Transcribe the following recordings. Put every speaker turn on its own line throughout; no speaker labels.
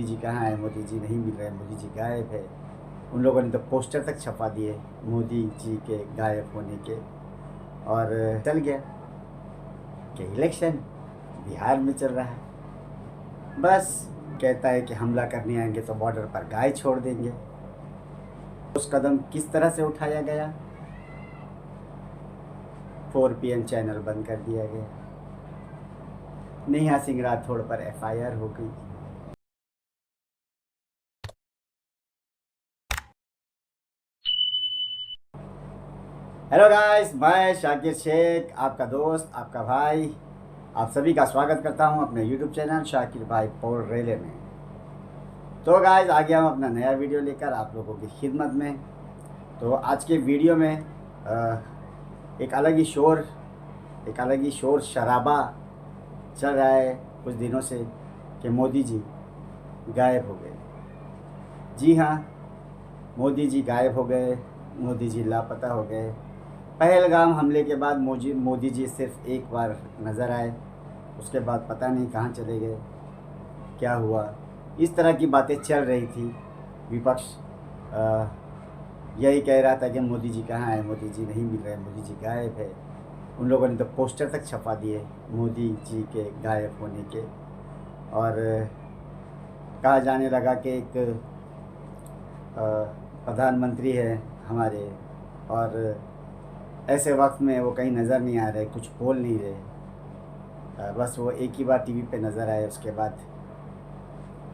मोदी जी कहाँ है, मोदी जी नहीं मिल रहे, मोदी जी गायब है। उन लोगों ने तो पोस्टर तक छपा दिए मोदी जी के गायब होने के। और चल गया कि इलेक्शन बिहार में चल रहा है। बस कहता है कि हमला करने आएंगे तो बॉर्डर पर गाय छोड़ देंगे। उस कदम किस तरह से उठाया गया? 4 PM चैनल बंद कर दिया गया। नेहा सिंह राठौड़ पर FIR हो गई। हेलो गाइस, मैं शाकिर शेख, आपका दोस्त, आपका भाई, आप सभी का स्वागत करता हूं अपने YouTube चैनल शाकिर भाई पोल रेले में। तो गाइस, आ गया हूं अपना नया वीडियो लेकर आप लोगों की खिदमत में। तो आज के वीडियो में एक अलग ही शोर शराबा चल रहा है कुछ दिनों से कि मोदी जी गायब हो गए। जी हाँ, मोदी जी गायब हो गए, मोदी जी लापता हो गए। पहलगाम हमले के बाद मोदी जी सिर्फ एक बार नज़र आए, उसके बाद पता नहीं कहाँ चले गए, क्या हुआ। इस तरह की बातें चल रही थी। विपक्ष यही कह रहा था कि मोदी जी कहाँ है, मोदी जी नहीं मिल रहे, मोदी जी गायब है। उन लोगों ने तो पोस्टर तक छपा दिए मोदी जी के गायब होने के। और कहा जाने लगा कि एक प्रधानमंत्री है हमारे, और ऐसे वक्त में वो कहीं नज़र नहीं आ रहे, कुछ बोल नहीं रहे। बस वो एक ही बार टीवी पे नज़र आए, उसके बाद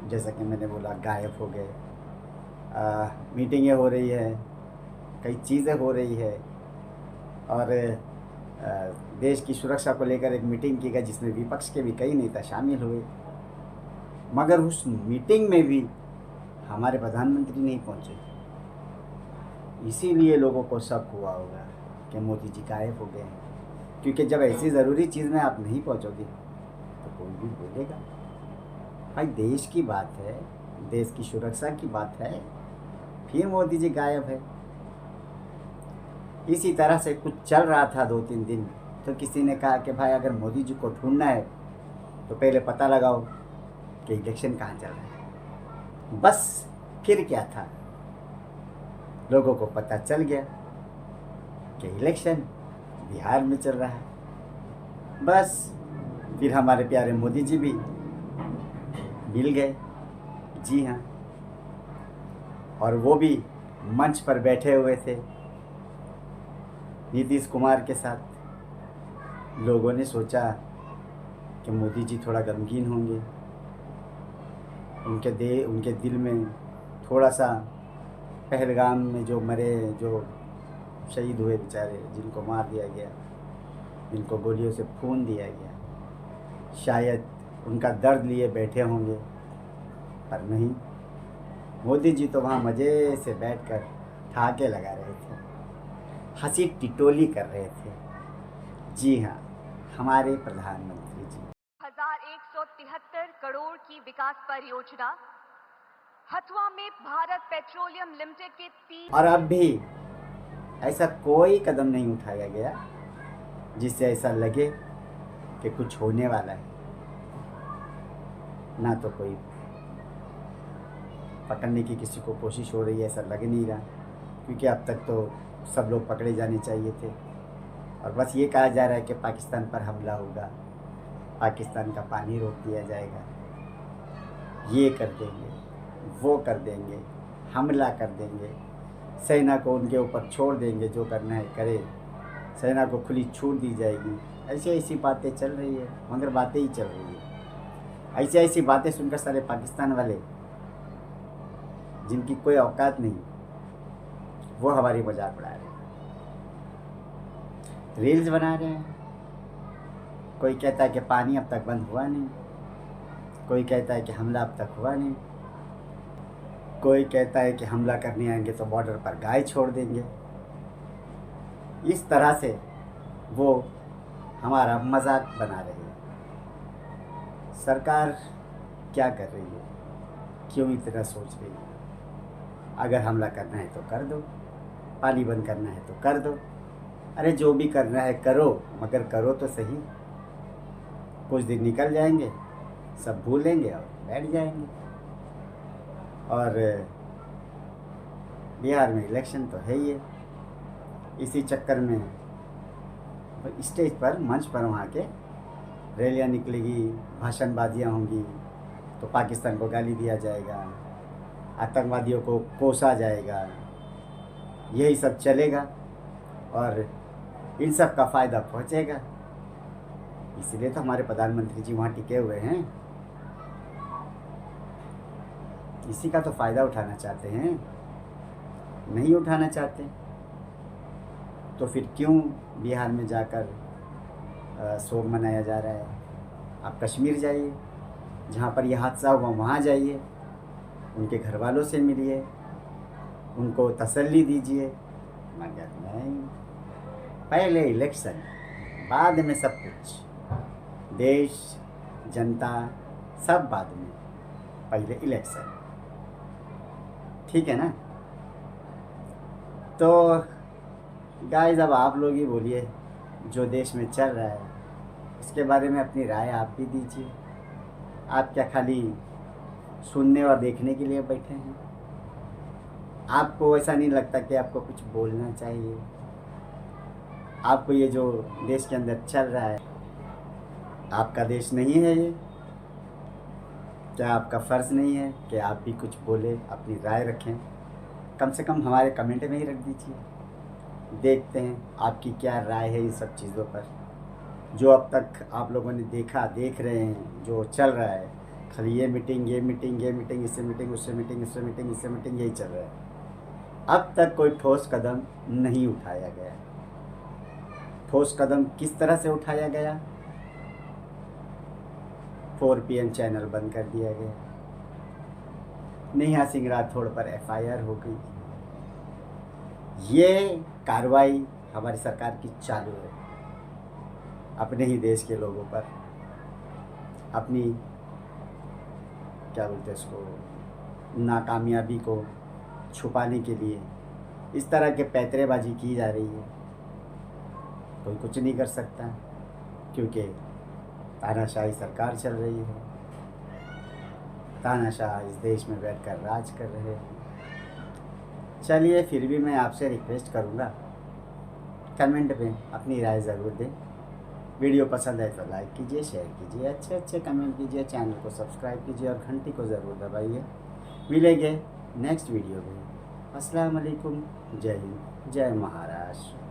जैसा कि मैंने बोला गायब हो गए। मीटिंगें हो रही है, कई चीज़ें हो रही है, और देश की सुरक्षा को लेकर एक मीटिंग की गई जिसमें विपक्ष के भी कई नेता शामिल हुए। मगर उस मीटिंग में भी हमारे प्रधानमंत्री नहीं पहुंचे। इसीलिए लोगों को शक हुआ होगा कि मोदी जी गायब हो गए हैं। क्योंकि जब ऐसी ज़रूरी चीज़ में आप नहीं पहुंचोगे तो कोई भी बोलेगा। भाई, देश की बात है, देश की सुरक्षा की बात है, फिर मोदी जी गायब है। इसी तरह से कुछ चल रहा था 2-3 दिन। तो किसी ने कहा कि भाई, अगर मोदी जी को ढूंढना है तो पहले पता लगाओ कि इलेक्शन कहाँ चल रहा है। बस फिर क्या था, लोगों को पता चल गया कि इलेक्शन बिहार में चल रहा है। बस फिर हमारे प्यारे मोदी जी भी मिल गए। जी हाँ, और वो भी मंच पर बैठे हुए थे नीतीश कुमार के साथ। लोगों ने सोचा कि मोदी जी थोड़ा गमगीन होंगे, उनके दिल में थोड़ा सा पहलगाम में जो मरे, जो शहीद हुए बेचारे, जिनको मार दिया गया, जिनको गोलियों से खून दिया गया, शायद उनका दर्द लिए बैठे होंगे। पर नहीं, मोदी जी तो वहाँ मज़े से बैठकर ठहाके लगा रहे थे, हंसी टिटोली कर रहे थे। जी हाँ, हमारे प्रधानमंत्री जी।
1173 करोड़ की विकास परियोजना हथुआ में भारत पेट्रोलियम लिमिटेड के 3।
और अब भी ऐसा कोई कदम नहीं उठाया गया जिससे ऐसा लगे कि कुछ होने वाला है। ना तो कोई पकड़ने की किसी को कोशिश हो रही है, ऐसा लग नहीं रहा। क्योंकि अब तक तो सब लोग पकड़े जाने चाहिए थे, और बस ये कहा जा रहा है कि पाकिस्तान पर हमला होगा, पाकिस्तान का पानी रोक दिया जाएगा, ये कर देंगे, वो कर देंगे, हमला कर देंगे, सेना को उनके ऊपर छोड़ देंगे, जो करना है करे, सेना को खुली छूट दी जाएगी। ऐसी बातें चल रही है, मगर बातें ही चल रही है। ऐसी बातें सुनकर सारे पाकिस्तान वाले, जिनकी कोई औकात नहीं, वो हमारी मजाक उड़ा रहे हैं, रील्स बना रहे हैं। कोई कहता है कि पानी अब तक बंद हुआ नहीं, कोई कहता है कि हमला अब तक हुआ नहीं, कोई कहता है कि हमला करने आएंगे तो बॉर्डर पर गाय छोड़ देंगे। इस तरह से वो हमारा मजाक बना रहे हैं। सरकार क्या कर रही है, क्यों इतना सोच रही है? अगर हमला करना है तो कर दो, पानी बंद करना है तो कर दो, अरे जो भी करना है करो, मगर करो तो सही। कुछ दिन निकल जाएंगे, सब भूलेंगे और बैठ जाएंगे। और बिहार में इलेक्शन तो है ही है। इसी चक्कर में स्टेज पर, मंच पर वहाँ के रैलियाँ निकलेगी, भाषणबाजियाँ होंगी, तो पाकिस्तान को गाली दिया जाएगा, आतंकवादियों को कोसा जाएगा, यही सब चलेगा और इन सब का फ़ायदा पहुँचेगा। इसलिए तो हमारे प्रधानमंत्री जी वहाँ टिके हुए हैं, इसी का तो फ़ायदा उठाना चाहते हैं। नहीं उठाना चाहते तो फिर क्यों बिहार में जाकर शोक मनाया जा रहा है? आप कश्मीर जाइए, जहाँ पर यह हादसा हुआ वहाँ जाइए, उनके घर वालों से मिलिए, उनको तसल्ली दीजिए। मगर नहीं, पहले इलेक्शन, बाद में सब कुछ, देश जनता सब बाद में, पहले इलेक्शन। ठीक है ना? तो गाइस अब आप लोग ही बोलिए, जो देश में चल रहा है इसके बारे में अपनी राय आप भी दीजिए। आप क्या खाली सुनने और देखने के लिए बैठे हैं? आपको ऐसा नहीं लगता कि आपको कुछ बोलना चाहिए? आपको ये जो देश के अंदर चल रहा है, आपका देश नहीं है ये? क्या आपका फ़र्ज़ नहीं है कि आप भी कुछ बोले, अपनी राय रखें? कम से कम हमारे कमेंट में ही रख दीजिए, देखते हैं आपकी क्या राय है इन सब चीज़ों पर। जो अब तक आप लोगों ने देखा, देख रहे हैं, जो चल रहा है, खाली ये मीटिंग, ये मीटिंग, ये मीटिंग, इससे मीटिंग, उससे मीटिंग, इससे मीटिंग, इससे मीटिंग, यही चल रहा है। अब तक कोई ठोस कदम नहीं उठाया गया। ठोस कदम किस तरह से उठाया गया? 4 PM चैनल बंद कर दिया गया, नेहा सिंह राठौड़ पर FIR हो गई। ये कार्रवाई हमारी सरकार की चालू है अपने ही देश के लोगों पर, अपनी क्या बोलते हैं इसको, नाकामयाबी को छुपाने के लिए इस तरह के पैतरेबाजी की जा रही है। कोई कुछ नहीं कर सकता क्योंकि तानाशाही सरकार चल रही है, तानाशाह इस देश में बैठकर राज कर रहे हैं। चलिए, फिर भी मैं आपसे रिक्वेस्ट करूँगा, कमेंट में अपनी राय ज़रूर दें। वीडियो पसंद है तो लाइक कीजिए, शेयर कीजिए, अच्छे अच्छे कमेंट कीजिए, चैनल को सब्सक्राइब कीजिए और घंटी को ज़रूर दबाइए। मिलेंगे नेक्स्ट वीडियो में। अस्सलाम वालेकुम, जय हिंद, जय महाराष्ट्र।